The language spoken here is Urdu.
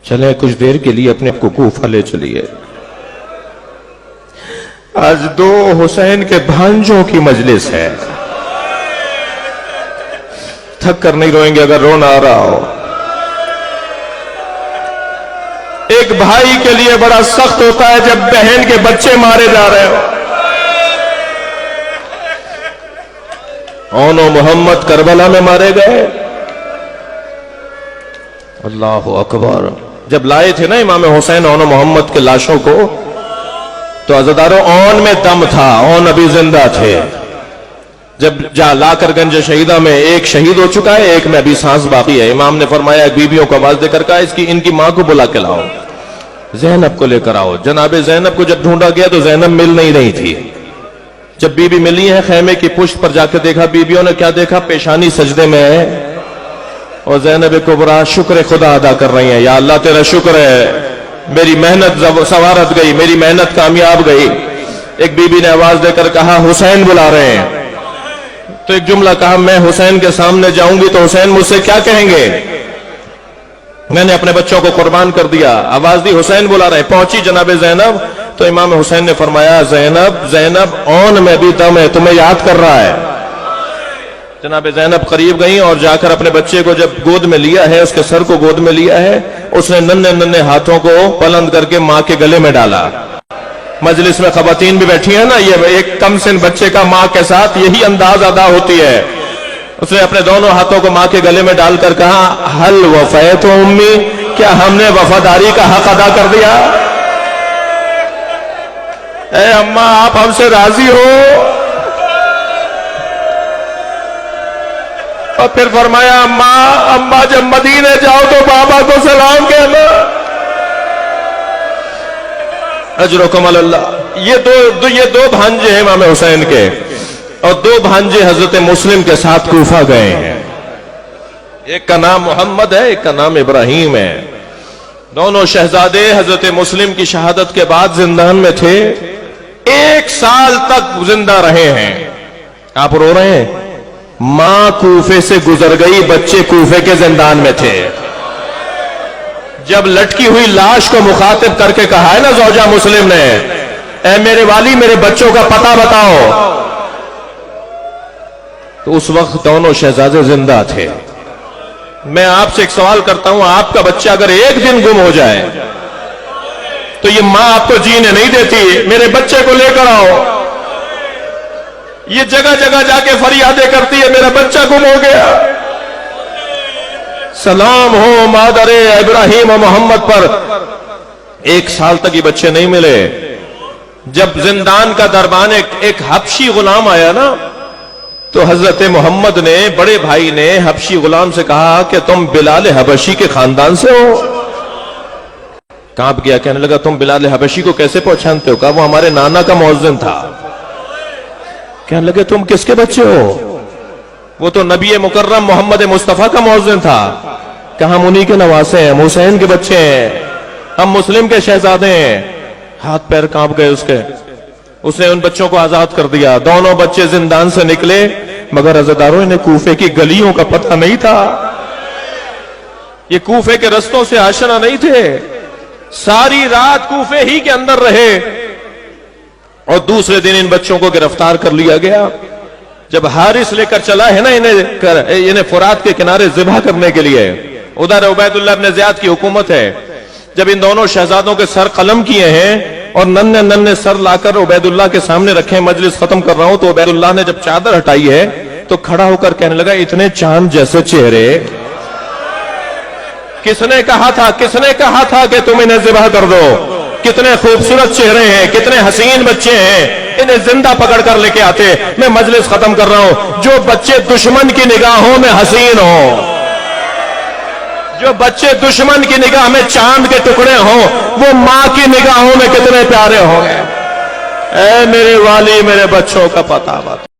چلے کچھ دیر کے لیے اپنے آپ کو کوفہ لے چلیے. آج دو حسین کے بھانجوں کی مجلس ہے. تھک کر نہیں روئیں گے اگر رونا آ رہا ہو. ایک بھائی کے لیے بڑا سخت ہوتا ہے جب بہن کے بچے مارے جا رہے ہو. اون و محمد کربلا میں مارے گئے. اللہ اکبر. جب لائے تھے نا امام حسین اون و محمد کے لاشوں کو تو عزاداروں اون میں دم تھا، اون ابھی زندہ تھے. جب لا کر گنج شہیدہ میں ایک شہید ہو چکا ہے، ایک میں ابھی سانس باقی ہے. امام نے فرمایا بیویوں کو آواز دے کر کہا ان کی ماں کو بلا کے لاؤ، زینب کو لے کر آؤ. جناب زینب کو جب ڈھونڈا گیا تو زینب مل نہیں رہی تھی. جب بی بی ملی ہے خیمے کی پشت پر جا کے دیکھا، بیویوں نے کیا دیکھا؟ پیشانی سجدے میں ہے اور زینب کبریٰ شکر خدا ادا کر رہی ہیں. یا اللہ تیرا شکر ہے، میری محنت سوارت گئی، میری محنت کامیاب گئی. ایک بی بی نے آواز دے کر کہا حسین بلا رہے ہیں. تو ایک جملہ کہا میں حسین کے سامنے جاؤں گی تو حسین مجھ سے کیا کہیں گے؟ میں نے اپنے بچوں کو قربان کر دیا. آواز دی حسین بلا رہے ہیں. پہنچی جناب زینب تو امام حسین نے فرمایا زینب اون میں بھی دم ہے، تمہیں یاد کر رہا ہے. جناب زینب قریب گئیں اور جا کر اپنے بچے کو جب گود میں لیا ہے، اس کے سر کو گود میں لیا ہے، اس نے ننھے ننھے ہاتھوں کو بلند کر کے ماں کے گلے میں ڈالا. مجلس میں خواتین بھی بیٹھی ہیں نا، یہ ایک کم سن بچے کا ماں کے ساتھ یہی انداز ادا ہوتی ہے. اس نے اپنے دونوں ہاتھوں کو ماں کے گلے میں ڈال کر کہا حل وفیت امی، کیا ہم نے وفاداری کا حق ادا کر دیا؟ اے اماں آپ ہم سے راضی ہو؟ اور پھر فرمایا اماں جب مدینے جاؤ تو بابا کو سلام کہنا. اجرکم اللہ. یہ دو بھانجے ہیں امام حسین کے، اور دو بھانجے حضرت مسلم کے ساتھ کوفہ گئے ہیں. ایک کا نام محمد ہے، ایک کا نام ابراہیم ہے. دونوں شہزادے حضرت مسلم کی شہادت کے بعد زندان میں تھے. 1 سال تک زندہ رہے ہیں. آپ رو رہے ہیں؟ ماں کوفے سے گزر گئی، بچے کوفے کے زندان میں تھے. جب لٹکی ہوئی لاش کو مخاطب کر کے کہا ہے نا زوجہ مسلم نے، اے میرے والی میرے بچوں کا پتہ بتاؤ، تو اس وقت دونوں شہزادے زندہ تھے. میں آپ سے ایک سوال کرتا ہوں، آپ کا بچہ اگر ایک دن گم ہو جائے تو یہ ماں آپ کو جینے نہیں دیتی، میرے بچے کو لے کر آؤ. یہ جگہ جگہ جا کے فریادیں کرتی ہے میرا بچہ گم ہو گیا. سلام ہو مادر ابراہیم و محمد پر. 1 سال تک یہ بچے نہیں ملے. جب زندان کا دربان ایک حبشی غلام آیا نا، تو حضرت محمد نے بڑے بھائی نے حبشی غلام سے کہا کہ تم بلال حبشی کے خاندان سے ہو؟ کانپ گیا، کہنے لگا تم بلال حبشی کو کیسے پہچانتے ہو؟ کہا وہ ہمارے نانا کا مؤذن تھا. کہنے لگے تم کس کے بچے ہو؟ وہ تو نبی مکرم محمد مصطفیٰ کا مؤذن تھا. کہا ہم انہی کے نواسے ہیں، ہم حسین کے بچے ہیں، ہم مسلم کے شہزادے ہیں. ہاتھ پیر کانپ گئے اس کے. اس نے ان بچوں کو آزاد کر دیا. دونوں بچے زندان سے نکلے، مگر عزاداروں انہیں کوفے کی گلیوں کا پتہ نہیں تھا. یہ کوفے کے رستوں سے آشنا نہیں تھے. ساری رات کوفے ہی کے اندر رہے اور دوسرے دن ان بچوں کو گرفتار کر لیا گیا. جب حارث لے کر چلا ہے نا انہیں فرات کے کنارے ذبح کرنے کے لیے، ادھر عبید اللہ ابن زیاد کی حکومت ہے. جب ان دونوں شہزادوں کے سر قلم کیے ہیں اور ننھے ننھے سر لا کر عبید اللہ کے سامنے رکھے، مجلس ختم کر رہا ہوں، تو عبید اللہ نے جب چادر ہٹائی ہے تو کھڑا ہو کر کہنے لگا اتنے چاند جیسے چہرے کس نے کہا تھا کہ تم انہیں ذبح کر دو؟ کتنے خوبصورت چہرے ہیں، کتنے حسین بچے ہیں، انہیں زندہ پکڑ کر لے کے آتے. میں مجلس ختم کر رہا ہوں. جو بچے دشمن کی نگاہوں میں حسین ہوں، جو بچے دشمن کی نگاہ میں چاند کے ٹکڑے ہوں، وہ ماں کی نگاہوں میں کتنے پیارے ہوں گے. اے میرے والی میرے بچوں کا پتہ بتا.